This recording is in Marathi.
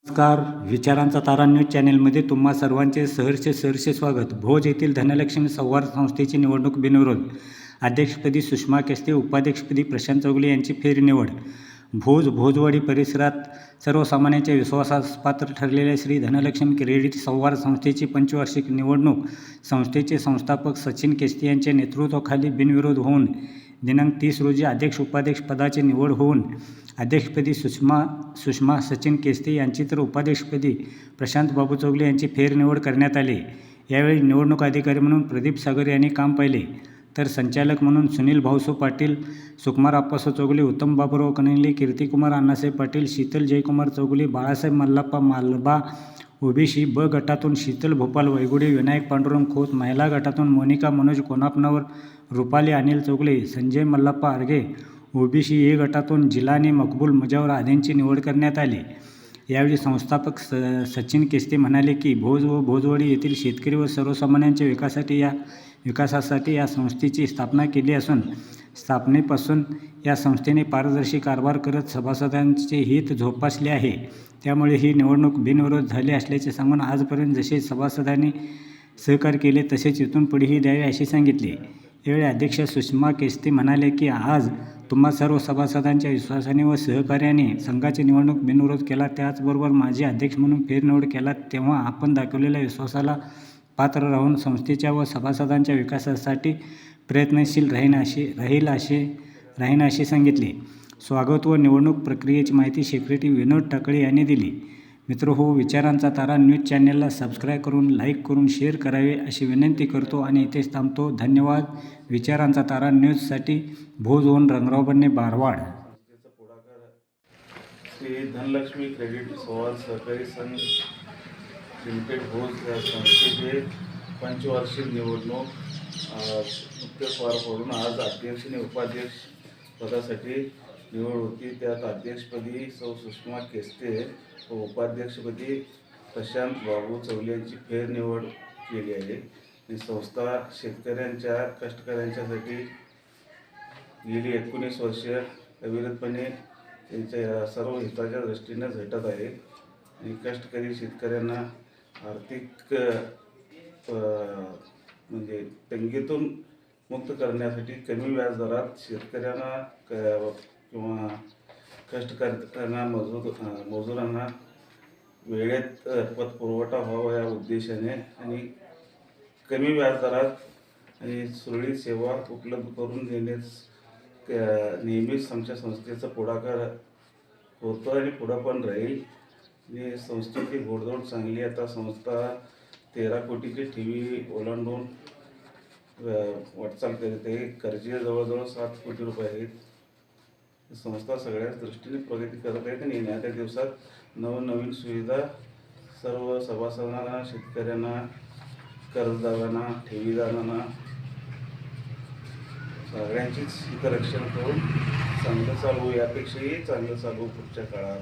नमस्कार. विचारांचा तारा न्यूज चॅनेलमध्ये तुम्हा सर्वांचे सहर्ष स्वागत. भोज येथील धनलक्ष्मी संवाद संस्थेची निवडणूक बिनविरोध. अध्यक्षपदी सुषमा केस्ते, उपाध्यक्षपदी प्रशांत चौगुले यांची फेरनिवड. भोजवाडी परिसरात सर्वसामान्यांच्या विश्वासास पात्र ठरलेल्या श्री धनलक्ष्मी क्रेडिट संवाद संस्थेची पंचवार्षिक निवडणूक संस्थेचे संस्थापक सचिन केस्ते यांच्या नेतृत्वाखाली बिनविरोध होऊन दिनांक 30 रोजी अध्यक्ष उपाध्यक्ष पदाची निवड होऊन अध्यक्षपदी सुषमा सचिन केस्ते यांची तर उपाध्यक्षपदी प्रशांत बाबू चौगुले यांची फेरनिवड करण्यात आली. यावेळी निवडणूक अधिकारी म्हणून प्रदीप सागर यांनी काम पाहिले, तर संचालक म्हणून सुनील भाऊसो पाटील, सुकुमार आप्पासो चौगुले, उत्तम बाबूराव कणिले, कीर्तिकुमार अण्णासाहेब पाटील, शीतल जयकुमार चौगुले, बाळासाहेब मल्लाप्पा मालबा, ओबीसी ब गटातून शीतल भोपाल वैगुडे, विनायक पांडुरंग खोत, महिला गटातून मोनिका मनोज कोनापनवर, रुपाली अनिल चौगुले, संजय मल्लाप्पा आर्गे, ओबीसी ए गटातून जिलानी मकबूल मुजावर आदींची निवड करण्यात आली. यावेळी संस्थापक सचिन केस्ते म्हणाले की भोज व भोजवाडी येथील शेतकरी व सर्वसामान्यांच्या विकासासाठी या संस्थेची स्थापना केली असून स्थापनेपासून या संस्थेने पारदर्शी कारभार करत सभासदांचे हित जोपासले आहे. त्यामुळे ही निवडणूक बिनविरोध झाली असल्याचे सांगून आजपर्यंत जसे सभासदांनी सहकार्य केले तसेच इथून पुढेही द्यावे असे सांगितले. यावेळी अध्यक्ष सुषमा केस्ते म्हणाले की आज तुम्हा सर्व सभासदांच्या विश्वासाने व सहकार्याने संघाची निवडणूक बिनविरोध केला. त्याचबरोबर माझे अध्यक्ष म्हणून फेरनिवड केला तेव्हा आपण दाखवलेल्या विश्वासाला पात्र राहून संस्थेच्या व सभासदांच्या विकासासाठी प्रयत्नशील राहीन असे सांगितले. स्वागत व निवडणूक प्रक्रियेची माहिती सेक्रेटरी विनोद टाकळे यांनी दिली. मित्रहो, विचारांचा तारा न्यूज चॅनेलला सबस्क्राईब करून, लाईक करून, शेअर करावे अशी विनंती करतो आणि इथेच थांबतो. धन्यवाद. विचारांचा तारा न्यूजसाठी भोजहून रंगराव बन्ने, बारवाड. श्री धनलक्ष्मी क्रेडिट संवाद सहकारी संघ लिमिटेड भोज या संस्थेचे पंचवार्षिक निवडणूक नुकतेच पार पडून आज अध्यक्ष आणि उपाध्यक्ष पदासाठी निवड होती. त्यात अध्यक्षपदी सुषमा केस्ते व उपाध्यक्षपदी प्रशांत बाबू चौगुले यांची फेरनिवड केली आहे. ही संस्था शेतकऱ्यांच्या कष्टकऱ्यांच्यासाठी गेली 19 वर्षे अविरतपणे त्यांच्या सर्व हिताच्या दृष्टीने झटत आहे. आणि कष्टकरी शेतकऱ्यांना आर्थिक म्हणजे तंगीतून मुक्त करण्यासाठी कमी व्याजदरात शेतकऱ्यांना किंवा कष्टकर्त्यांना मजुरांना वेळेत पतपुरवठा व्हावा या उद्देशाने आणि कमी व्याजदरात आणि सुरळीत सेवा उपलब्ध करून देण्यास नेहमीच आमच्या संस्थेचा पुढाकार होतो आणि पुढं पण राहील. आणि संस्थेची घोडदौड चांगली. आता संस्था 13 कोटीची ठेवी ओलांडून वाटचाल करीत आहे. कर्जे जवळजवळ 7 कोटी रुपये आहेत. संस्था सगळ्याच दृष्टीने प्रगती करत आहेत आणि येणाऱ्या दिवसात नवनवीन सुविधा सर्व सभासदांना, शेतकऱ्यांना, कर्जदारांना, ठेवीदारांना सगळ्यांचीच हितरक्षण करून चांगलं चालू, यापेक्षाही चांगलं चालू पुढच्या काळात.